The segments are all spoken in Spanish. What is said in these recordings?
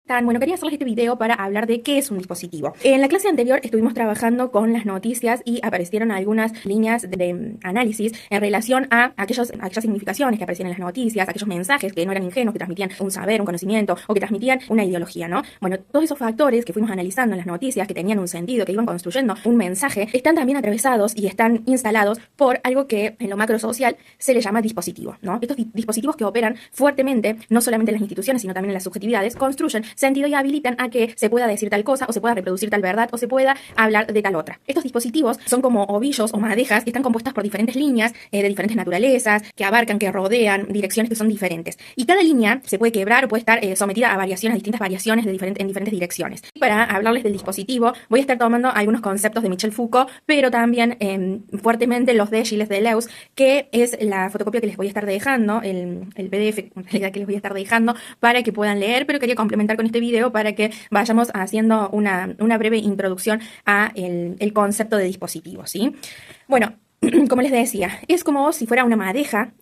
Bueno, quería hacerles este video para hablar de qué es un dispositivo. En la clase anterior estuvimos trabajando con las noticias y aparecieron algunas líneas de análisis en relación a aquellas significaciones que aparecían en las noticias, aquellos mensajes que no eran ingenuos, que transmitían un saber, un conocimiento o que transmitían una ideología, ¿no? Bueno, todos esos factores que fuimos analizando en las noticias, que tenían un sentido, que iban construyendo un mensaje, están también atravesados y están instalados por algo que en lo macro social se le llama dispositivo, ¿no? Estos dispositivos que operan fuertemente, no solamente en las instituciones, sino también en las subjetividades, construyen sentido y habilitan a que se pueda decir tal cosa, o se pueda reproducir tal verdad, o se pueda hablar de tal otra. Estos dispositivos son como ovillos o madejas que están compuestas por diferentes líneas de diferentes naturalezas, que abarcan, que rodean direcciones que son diferentes. Y cada línea se puede quebrar o puede estar sometida a variaciones, a distintas variaciones en diferentes direcciones. Y para hablarles del dispositivo, voy a estar tomando algunos conceptos de Michel Foucault, pero también fuertemente los de Gilles Deleuze, que es la fotocopia que les voy a estar dejando, el PDF en realidad que les voy a estar dejando para que puedan leer, pero quería complementar con este video para que vayamos haciendo una breve introducción a el concepto de dispositivo, ¿sí? Bueno, como les decía, es como si fuera una madeja,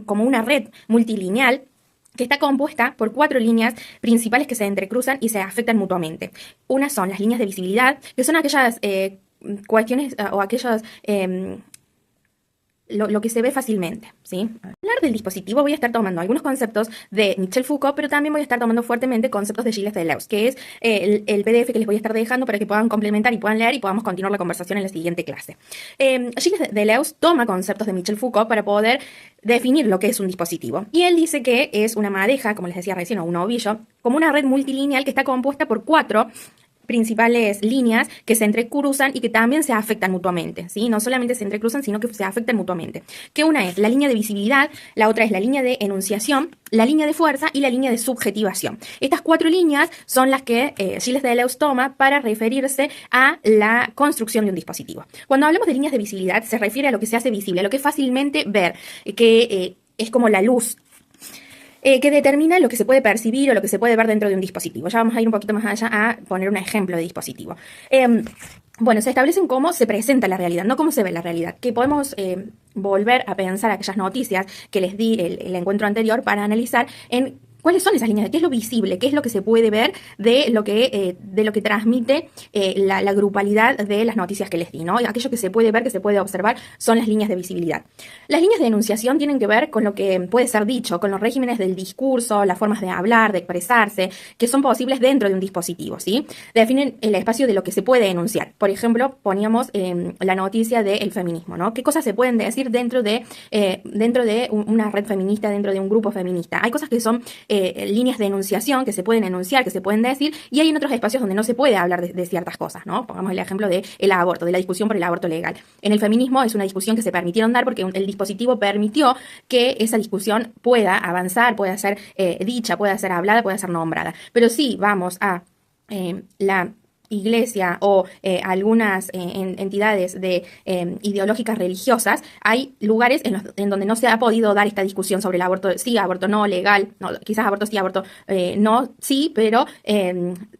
como una red multilineal que está compuesta por 4 líneas principales que se entrecruzan y se afectan mutuamente. Unas son las líneas de visibilidad, que son aquellas cuestiones o aquellas lo que se ve fácilmente, ¿sí? Para hablar del dispositivo voy a estar tomando algunos conceptos de Michel Foucault, pero también voy a estar tomando fuertemente conceptos de Gilles Deleuze, que es el PDF que les voy a estar dejando para que puedan complementar y puedan leer y podamos continuar la conversación en la siguiente clase. Gilles Deleuze toma conceptos de Michel Foucault para poder definir lo que es un dispositivo. Y él dice que es una madeja, como les decía recién, o un ovillo, como una red multilineal que está compuesta por 4 principales líneas que se entrecruzan y que también se afectan mutuamente, ¿sí? No solamente se entrecruzan, sino que se afectan mutuamente. Que una es la línea de visibilidad, la otra es la línea de enunciación, la línea de fuerza y la línea de subjetivación. Estas 4 líneas son las que Gilles Deleuze toma para referirse a la construcción de un dispositivo. Cuando hablamos de líneas de visibilidad, se refiere a lo que se hace visible, a lo que es fácilmente ver, que es como la luz, que determina lo que se puede percibir o lo que se puede ver dentro de un dispositivo. Ya vamos a ir un poquito más allá a poner un ejemplo de dispositivo. Bueno, se establecen cómo se presenta la realidad, no cómo se ve la realidad. Que podemos volver a pensar aquellas noticias que les di el encuentro anterior para analizar en ¿cuáles son esas líneas? ¿Qué es lo visible? ¿Qué es lo que se puede ver de lo que transmite la grupalidad de las noticias que les di, ¿no? Aquello que se puede ver, que se puede observar, son las líneas de visibilidad. Las líneas de enunciación tienen que ver con lo que puede ser dicho, con los regímenes del discurso, las formas de hablar, de expresarse, que son posibles dentro de un dispositivo, ¿sí? Definen el espacio de lo que se puede enunciar. Por ejemplo, poníamos la noticia del feminismo, ¿no? ¿Qué cosas se pueden decir dentro de una red feminista, dentro de un grupo feminista? Hay cosas que son líneas de enunciación que se pueden enunciar, que se pueden decir, y hay en otros espacios donde no se puede hablar de ciertas cosas, ¿no? Pongamos el ejemplo del aborto, de la discusión por el aborto legal. En el feminismo es una discusión que se permitieron dar porque el dispositivo permitió que esa discusión pueda avanzar, pueda ser dicha, pueda ser hablada, pueda ser nombrada. Pero sí vamos a la iglesia o algunas entidades ideológicas religiosas, hay lugares en donde no se ha podido dar esta discusión sobre el aborto sí, aborto no, legal, no, quizás aborto sí, aborto no, sí, pero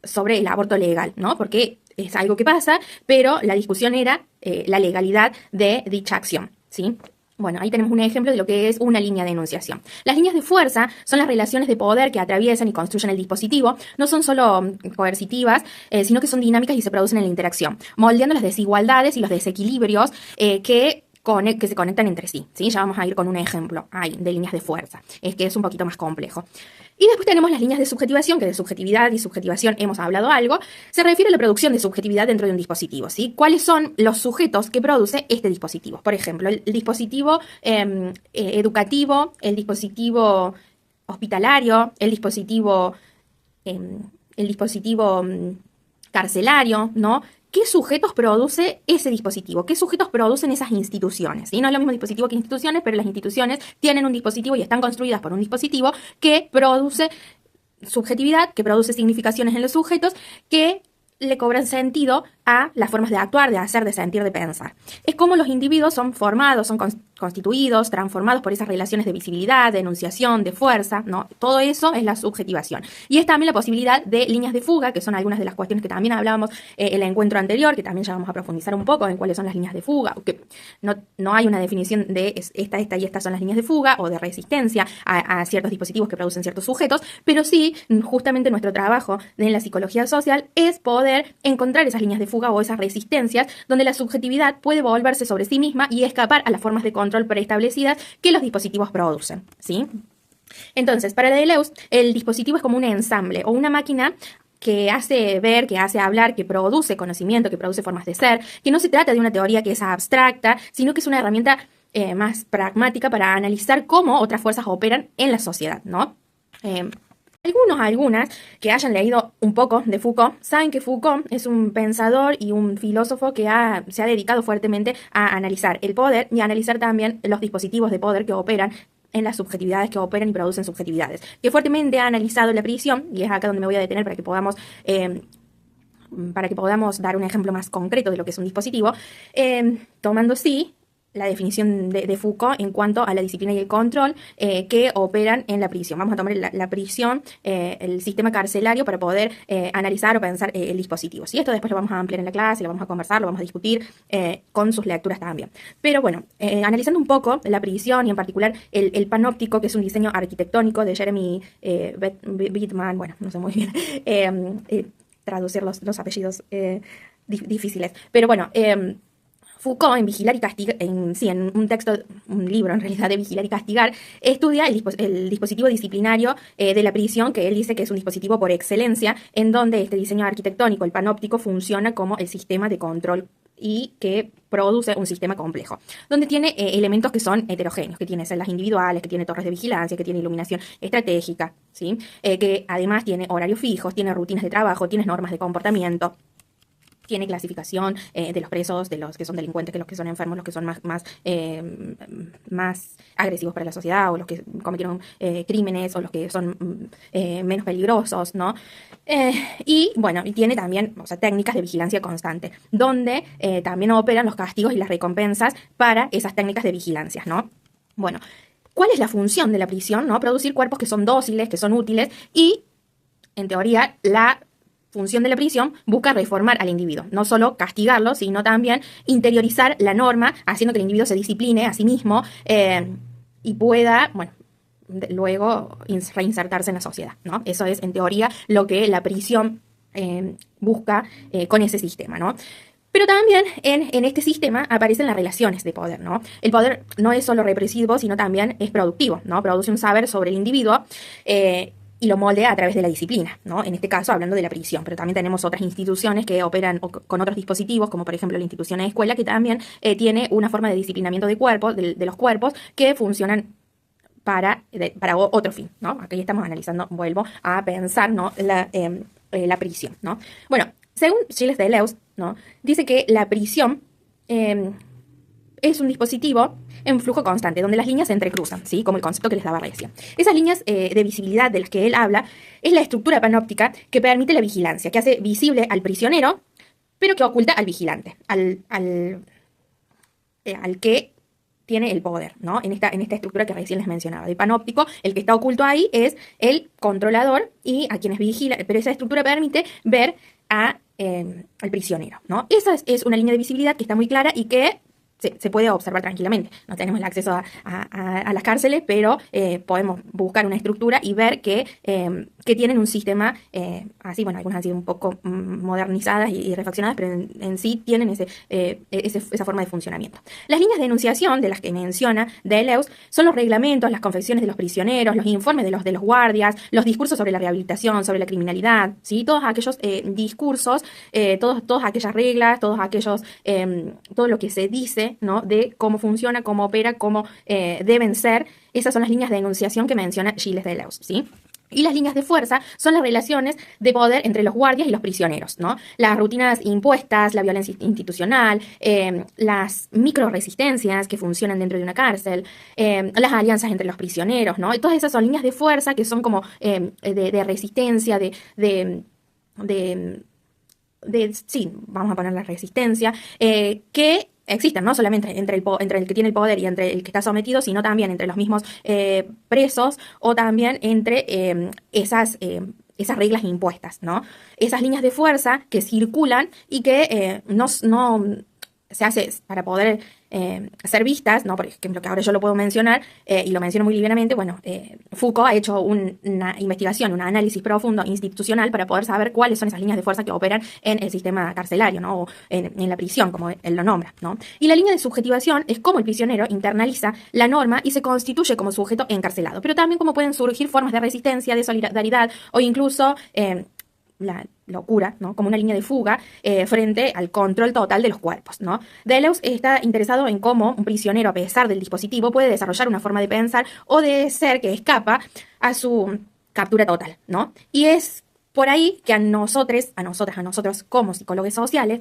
sobre el aborto legal, ¿no? Porque es algo que pasa, pero la discusión era la legalidad de dicha acción, ¿sí? Bueno, ahí tenemos un ejemplo de lo que es una línea de enunciación. Las líneas de fuerza son las relaciones de poder que atraviesan y construyen el dispositivo. No son solo coercitivas, sino que son dinámicas y se producen en la interacción, moldeando las desigualdades y los desequilibrios que se conectan entre sí, ¿sí? Ya vamos a ir con un ejemplo ahí de líneas de fuerza, es que es un poquito más complejo. Y después tenemos las líneas de subjetivación, que de subjetividad y subjetivación hemos hablado algo. Se refiere a la producción de subjetividad dentro de un dispositivo, ¿sí? ¿Cuáles son los sujetos que produce este dispositivo? Por ejemplo, el dispositivo educativo, el dispositivo hospitalario, el dispositivo carcelario, ¿no? ¿Qué sujetos produce ese dispositivo? ¿Qué sujetos producen esas instituciones? ¿Sí? No es lo mismo dispositivo que instituciones, pero las instituciones tienen un dispositivo y están construidas por un dispositivo que produce subjetividad, que produce significaciones en los sujetos, que le cobran sentido a las formas de actuar, de hacer, de sentir, de pensar. Es como los individuos son formados, son constituidos, transformados por esas relaciones de visibilidad, de enunciación, de fuerza, ¿no? Todo eso es la subjetivación. Y es también la posibilidad de líneas de fuga, que son algunas de las cuestiones que también hablábamos en el encuentro anterior, que también ya vamos a profundizar un poco en cuáles son las líneas de fuga, que no hay una definición de esta y estas son las líneas de fuga o de resistencia a ciertos dispositivos que producen ciertos sujetos, pero sí, justamente nuestro trabajo en la psicología social es poder encontrar esas líneas de fuga o esas resistencias donde la subjetividad puede volverse sobre sí misma y escapar a las formas de control preestablecidas que los dispositivos producen, ¿sí? Entonces, para Deleuze, el dispositivo es como un ensamble o una máquina que hace ver, que hace hablar, que produce conocimiento, que produce formas de ser, que no se trata de una teoría que es abstracta, sino que es una herramienta más pragmática para analizar cómo otras fuerzas operan en la sociedad, ¿no? Algunas que hayan leído un poco de Foucault, saben que Foucault es un pensador y un filósofo que se ha dedicado fuertemente a analizar el poder y a analizar también los dispositivos de poder que operan en las subjetividades que operan y producen subjetividades, que fuertemente ha analizado la prisión, y es acá donde me voy a detener para que podamos dar un ejemplo más concreto de lo que es un dispositivo, tomando sí la definición de Foucault en cuanto a la disciplina y el control que operan en la prisión. Vamos a tomar la prisión, el sistema carcelario para poder analizar o pensar el dispositivo. ¿Sí? Esto después lo vamos a ampliar en la clase, lo vamos a conversar, lo vamos a discutir con sus lecturas también. Pero bueno, analizando un poco la prisión y en particular el panóptico, que es un diseño arquitectónico de Jeremy Bettman, bueno, no sé muy bien traducir los apellidos difíciles, pero bueno, Foucault, en Vigilar y Castigar, en un texto, un libro en realidad de Vigilar y Castigar, estudia el dispositivo disciplinario de la prisión, que él dice que es un dispositivo por excelencia, en donde este diseño arquitectónico, el panóptico, funciona como el sistema de control y que produce un sistema complejo, donde tiene elementos que son heterogéneos, que tiene celdas individuales, que tiene torres de vigilancia, que tiene iluminación estratégica, ¿sí? Que además tiene horarios fijos, tiene rutinas de trabajo, tiene normas de comportamiento, tiene clasificación de los presos, de los que son delincuentes, que los que son enfermos, los que son más agresivos para la sociedad, o los que cometieron crímenes, o los que son menos peligrosos, ¿no? Y bueno, y tiene también, o sea, técnicas de vigilancia constante, donde también operan los castigos y las recompensas para esas técnicas de vigilancia, ¿no? Bueno, ¿cuál es la función de la prisión? ¿No? Producir cuerpos que son dóciles, que son útiles, y en teoría la función de la prisión busca reformar al individuo, no solo castigarlo, sino también interiorizar la norma, haciendo que el individuo se discipline a sí mismo y pueda, bueno, luego reinsertarse en la sociedad, ¿no? Eso es, en teoría, lo que la prisión busca con ese sistema, ¿no? Pero también en este sistema aparecen las relaciones de poder, ¿no? El poder no es solo represivo, sino también es productivo, ¿no? Produce un saber sobre el individuo y lo moldea a través de la disciplina, ¿no? En este caso hablando de la prisión, pero también tenemos otras instituciones que operan con otros dispositivos, como por ejemplo la institución de escuela, que también tiene una forma de disciplinamiento de cuerpos, de los cuerpos, que funcionan para otro fin, ¿no? Aquí estamos analizando, vuelvo a pensar, ¿no? La prisión, ¿no? Bueno, según Gilles Deleuze, ¿no? Dice que la prisión es un dispositivo en flujo constante, donde las líneas se entrecruzan, ¿sí? Como el concepto que les daba recién. Esas líneas de visibilidad de las que él habla es la estructura panóptica que permite la vigilancia, que hace visible al prisionero, pero que oculta al vigilante, al que tiene el poder, ¿no? En esta estructura que recién les mencionaba. De panóptico, el que está oculto ahí es el controlador y a quienes vigilan, pero esa estructura permite ver al prisionero, ¿no? Esa es una línea de visibilidad que está muy clara y que se puede observar tranquilamente. No tenemos el acceso a las cárceles, pero podemos buscar una estructura y ver que tienen un sistema así, bueno, algunas han sido un poco modernizadas y refaccionadas, pero en sí tienen esa forma de funcionamiento. Las líneas de enunciación de las que menciona Deleuze son los reglamentos, las confesiones de los prisioneros, los informes de los guardias, los discursos sobre la rehabilitación, sobre la criminalidad, ¿sí? Todos aquellos discursos, todas aquellas reglas, todo lo que se dice, ¿no? De cómo funciona, cómo opera, cómo deben ser. Esas son las líneas de enunciación que menciona Gilles Deleuze, ¿sí? Y las líneas de fuerza son las relaciones de poder entre los guardias y los prisioneros, ¿no? Las rutinas impuestas, la violencia institucional, las microresistencias que funcionan dentro de una cárcel, las alianzas entre los prisioneros, ¿no? Y todas esas son líneas de fuerza que son como de resistencia, sí, vamos a poner la resistencia, que existen, no solamente entre el que tiene el poder y entre el que está sometido, sino también entre los mismos presos o también entre esas reglas impuestas, ¿no? Esas líneas de fuerza que circulan y que no se hace para poder ser vistas, ¿no? Por ejemplo, que ahora yo lo puedo mencionar y lo menciono muy livianamente. Bueno, Foucault ha hecho una investigación, un análisis profundo institucional para poder saber cuáles son esas líneas de fuerza que operan en el sistema carcelario, ¿no? O en la prisión, como él lo nombra, ¿no? Y la línea de subjetivación es cómo el prisionero internaliza la norma y se constituye como sujeto encarcelado, pero también cómo pueden surgir formas de resistencia, de solidaridad o incluso la locura, ¿no? Como una línea de fuga frente al control total de los cuerpos, ¿no? Deleuze está interesado en cómo un prisionero, a pesar del dispositivo, puede desarrollar una forma de pensar o de ser que escapa a su captura total, ¿no? Y es por ahí que a nosotros como psicólogos sociales,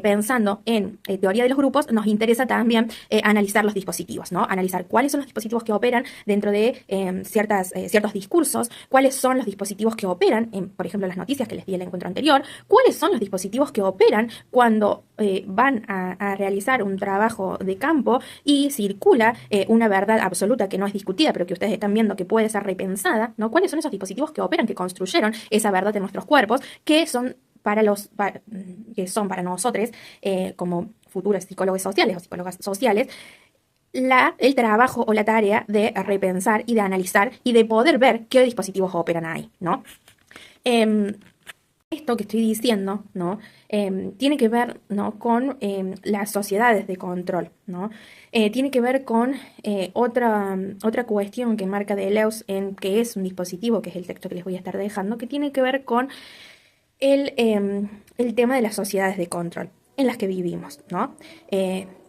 pensando en teoría de los grupos, nos interesa también analizar los dispositivos, ¿no? Analizar cuáles son los dispositivos que operan dentro de ciertos discursos, cuáles son los dispositivos que operan, por ejemplo, las noticias que les di en el encuentro anterior, cuáles son los dispositivos que operan cuando van a realizar un trabajo de campo y circula una verdad absoluta que no es discutida, pero que ustedes están viendo que puede ser repensada, ¿no? ¿Cuáles son esos dispositivos que operan, que construyeron esa verdad de nuestros cuerpos, que son para nosotros, como futuros psicólogos sociales o psicólogas sociales, el trabajo o la tarea de repensar y de analizar y de poder ver qué dispositivos operan ahí, ¿no? Esto que estoy diciendo, ¿no? Tiene que ver, ¿no? con las sociedades de control, ¿no? Tiene que ver con otra cuestión que marca Deleuze, que es un dispositivo, que es el texto que les voy a estar dejando, que tiene que ver con el tema de las sociedades de control en las que vivimos, ¿no?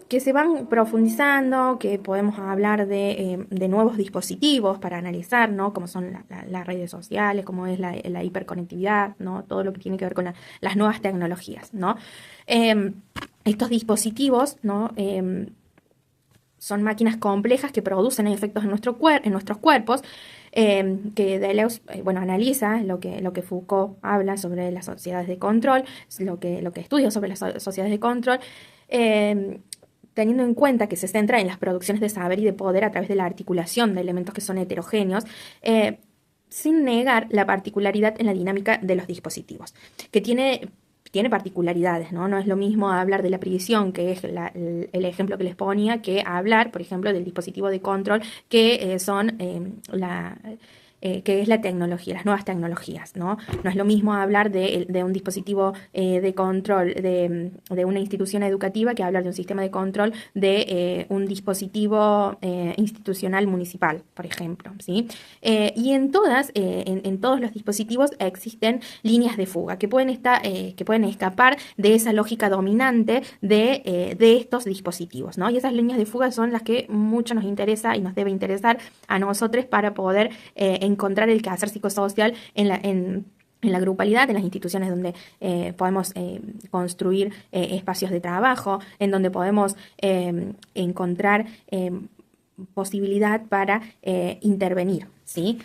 Que se van profundizando, que podemos hablar de nuevos dispositivos para analizar, ¿no? Como son las redes sociales, como es la hiperconectividad, ¿no? Todo lo que tiene que ver con las nuevas tecnologías, ¿no? Estos dispositivos, ¿no? Son máquinas complejas que producen efectos en nuestros cuerpos, que Deleuze analiza lo que Foucault habla sobre las sociedades de control, lo que estudia sobre las sociedades de control, teniendo en cuenta que se centra en las producciones de saber y de poder a través de la articulación de elementos que son heterogéneos, sin negar la particularidad en la dinámica de los dispositivos, que tiene particularidades, ¿no? No es lo mismo hablar de la prisión, que es el ejemplo que les ponía, que hablar, por ejemplo, del dispositivo de control, que que es la tecnología, las nuevas tecnologías, ¿no? No es lo mismo hablar de un dispositivo de control de una institución educativa que hablar de un sistema de control de un dispositivo institucional municipal, por ejemplo, ¿sí? Y en todos los dispositivos existen líneas de fuga que pueden escapar de esa lógica dominante de estos dispositivos, ¿no? Y esas líneas de fuga son las que mucho nos interesa y nos debe interesar a nosotros para poder encontrar el quehacer psicosocial en la grupalidad, en las instituciones donde podemos construir espacios de trabajo, en donde podemos encontrar posibilidad para intervenir, ¿sí?